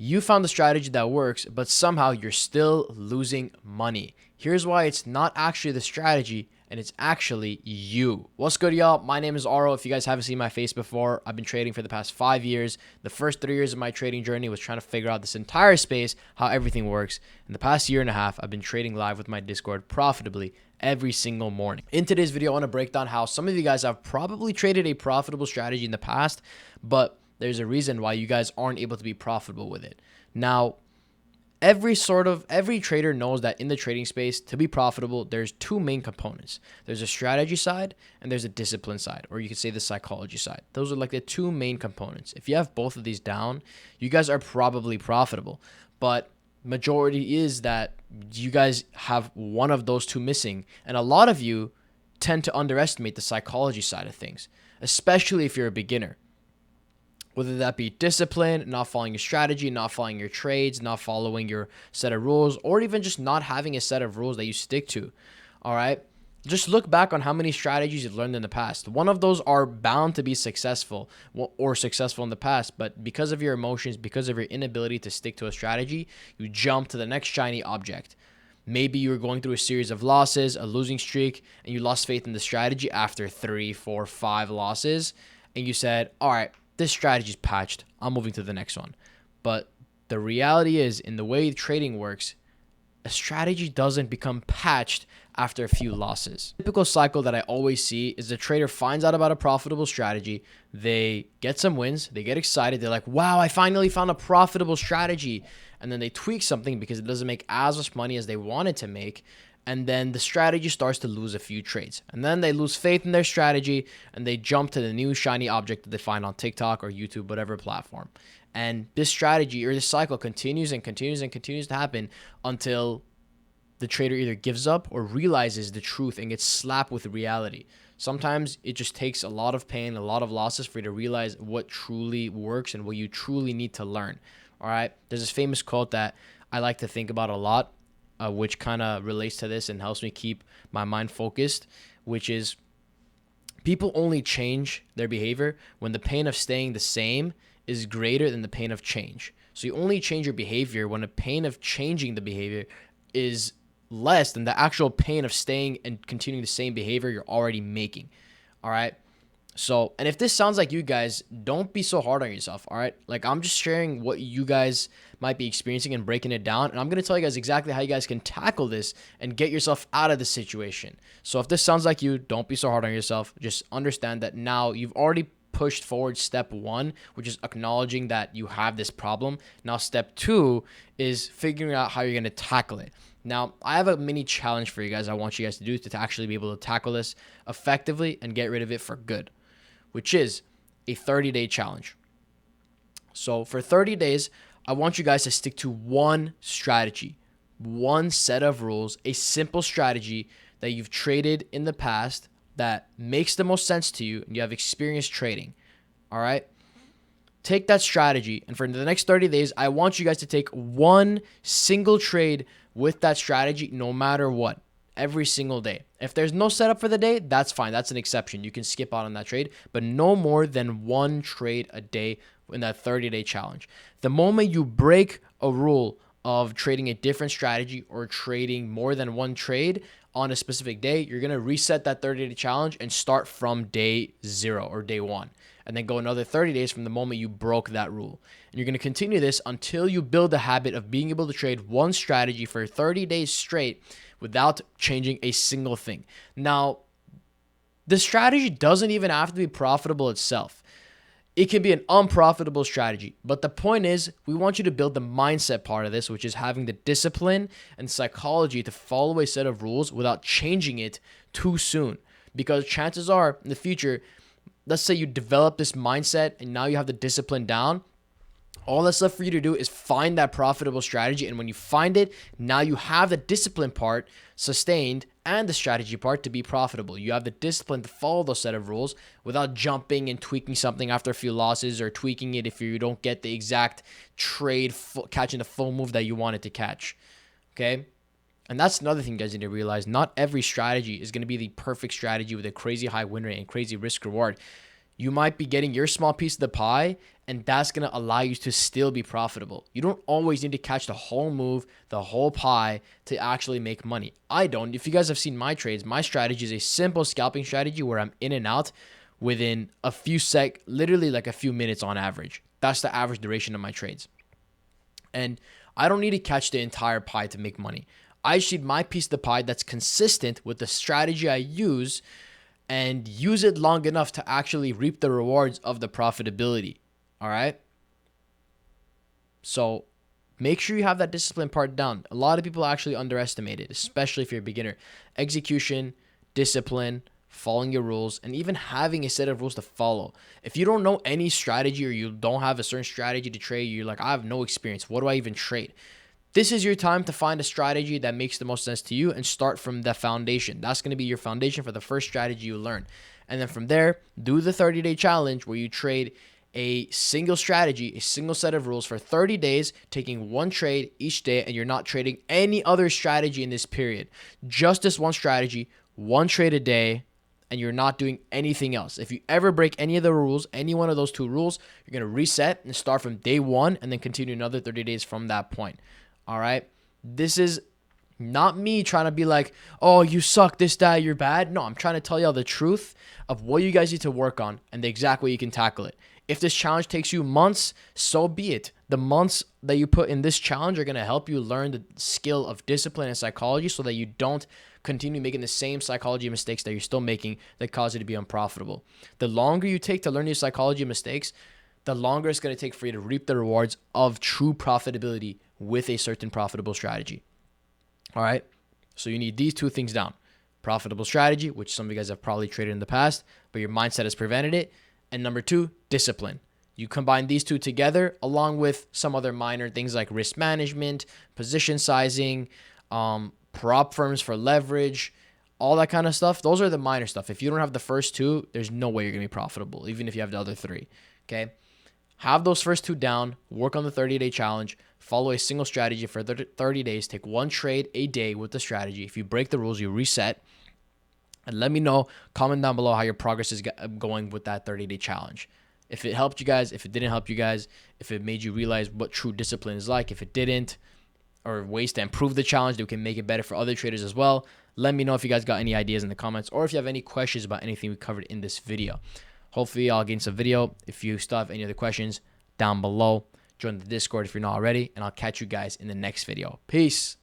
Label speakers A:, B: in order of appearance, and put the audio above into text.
A: You found the strategy that works, but somehow you're still losing money. Here's why: it's not actually the strategy, and it's actually you. What's good, y'all? My name is Aro. If you guys haven't seen my face before, I've been trading for the past 5 years. The first 3 years of my trading journey was trying to figure out this entire space, how everything works. In the past year and a half, I've been trading live with my Discord profitably every single morning. In today's video, I want to break down how some of you guys have probably traded a profitable strategy in the past, but there's a reason why you guys aren't able to be profitable with it. Now, every trader knows that in the trading space, to be profitable, there's two main components. There's a strategy side and there's a discipline side, or you could say the psychology side. Those are like the two main components. If you have both of these down, you guys are probably profitable. But majority is that you guys have one of those two missing, and a lot of you tend to underestimate the psychology side of things, especially if you're a beginner. Whether that be discipline, not following your strategy, not following your trades, not following your set of rules, or even just not having a set of rules that you stick to. All right. Just look back on how many strategies you've learned in the past. One of those are bound to be successful or successful in the past, but because of your emotions, because of your inability to stick to a strategy, you jump to the next shiny object. Maybe you were going through a series of losses, a losing streak, and you lost faith in the strategy after 3, 4, 5 losses, and you said, all right, this strategy is patched, I'm moving to the next one. But the reality is, in the way trading works, a strategy doesn't become patched after a few losses. The typical cycle that I always see is the trader finds out about a profitable strategy, they get some wins, they get excited, they're like, wow, I finally found a profitable strategy. And then they tweak something because it doesn't make as much money as they wanted to make. And then the strategy starts to lose a few trades. And then they lose faith in their strategy and they jump to the new shiny object that they find on TikTok or YouTube, whatever platform. And this strategy or this cycle continues and continues and continues to happen until the trader either gives up or realizes the truth and gets slapped with reality. Sometimes it just takes a lot of pain, a lot of losses for you to realize what truly works and what you truly need to learn. All right. There's this famous quote that I like to think about a lot, which kind of relates to this and helps me keep my mind focused, which is people only change their behavior when the pain of staying the same is greater than the pain of change. So you only change your behavior when the pain of changing the behavior is less than the actual pain of staying and continuing the same behavior you're already making. All right. So, and if this sounds like you guys, don't be so hard on yourself, all right? Like, I'm just sharing what you guys might be experiencing and breaking it down, and I'm going to tell you guys exactly how you guys can tackle this and get yourself out of the situation. So if this sounds like you, don't be so hard on yourself. Just understand that now you've already pushed forward step 1, which is acknowledging that you have this problem. Now, step 2 is figuring out how you're going to tackle it. Now, I have a mini challenge for you guys I want you guys to do to actually be able to tackle this effectively and get rid of it for good, which is a 30-day challenge. So for 30 days, I want you guys to stick to one strategy, one set of rules, a simple strategy that you've traded in the past that makes the most sense to you and you have experience trading. All right? Take that strategy, and for the next 30 days, I want you guys to take one single trade with that strategy no matter what. Every single day. If there's no setup for the day, that's fine. That's an exception. You can skip out on that trade, but no more than one trade a day in that 30-day challenge. The moment you break a rule of trading a different strategy or trading more than one trade on a specific day, you're going to reset that 30-day challenge and start from day 0 or day 1. And then go another 30 days from the moment you broke that rule. And you're going to continue this until you build the habit of being able to trade one strategy for 30 days straight without changing a single thing. Now, the strategy doesn't even have to be profitable itself. It can be an unprofitable strategy. But the point is, we want you to build the mindset part of this, which is having the discipline and psychology to follow a set of rules without changing it too soon. Because chances are, in the future, let's say you develop this mindset and now you have the discipline down. All that's left for you to do is find that profitable strategy. And when you find it, now you have the discipline part sustained and the strategy part to be profitable. You have the discipline to follow those set of rules without jumping and tweaking something after a few losses or tweaking it if you don't get the exact trade, catching the full move that you wanted to catch. Okay? And that's another thing you guys need to realize. Not every strategy is going to be the perfect strategy with a crazy high win rate and crazy risk reward. You might be getting your small piece of the pie, and that's going to allow you to still be profitable. You don't always need to catch the whole move, the whole pie to actually make money. I don't. If you guys have seen my trades, my strategy is a simple scalping strategy where I'm in and out within a few literally like a few minutes on average. That's the average duration of my trades. And I don't need to catch the entire pie to make money. I just need my piece of the pie that's consistent with the strategy I use and use it long enough to actually reap the rewards of the profitability. All right. So make sure you have that discipline part down. A lot of people actually underestimate it, especially if you're a beginner. Execution, discipline, following your rules, and even having a set of rules to follow. If you don't know any strategy or you don't have a certain strategy to trade, you're like, I have no experience. What do I even trade? This is your time to find a strategy that makes the most sense to you and start from the foundation. That's going to be your foundation for the first strategy you learn. And then from there, do the 30-day challenge where you trade a single strategy, a single set of rules for 30 days, taking one trade each day, and you're not trading any other strategy in this period. Just this one strategy, one trade a day, and you're not doing anything else. If you ever break any of the rules, any one of those two rules, you're going to reset and start from day one and then continue another 30 days from that point. All right. This is not me trying to be like, oh, you suck, this, that, you're bad. No, I'm trying to tell y'all the truth of what you guys need to work on and the exact way you can tackle it. If this challenge takes you months, so be it. The months that you put in this challenge are going to help you learn the skill of discipline and psychology so that you don't continue making the same psychology mistakes that you're still making that cause you to be unprofitable. The longer you take to learn these psychology mistakes, the longer it's going to take for you to reap the rewards of true profitability with a certain profitable strategy. All right. So you need these two things down. Profitable strategy, which some of you guys have probably traded in the past, but your mindset has prevented it. And number two, discipline. You combine these two together along with some other minor things like risk management, position sizing, prop firms for leverage, all that kind of stuff. Those are the minor stuff. If you don't have the first two, there's no way you're going to be profitable, even if you have the other three. Okay. Have those first two down, work on the 30-day challenge, follow a single strategy for 30 days, take one trade a day with the strategy. If you break the rules, you reset. And let me know, comment down below how your progress is going with that 30-day challenge. If it helped you guys, if it didn't help you guys, if it made you realize what true discipline is like, if it didn't, or ways to improve the challenge that we can make it better for other traders as well, let me know if you guys got any ideas in the comments or if you have any questions about anything we covered in this video. Hopefully I'll gain some video. If you still have any other questions, down below. Join the Discord if you're not already, and I'll catch you guys in the next video. Peace.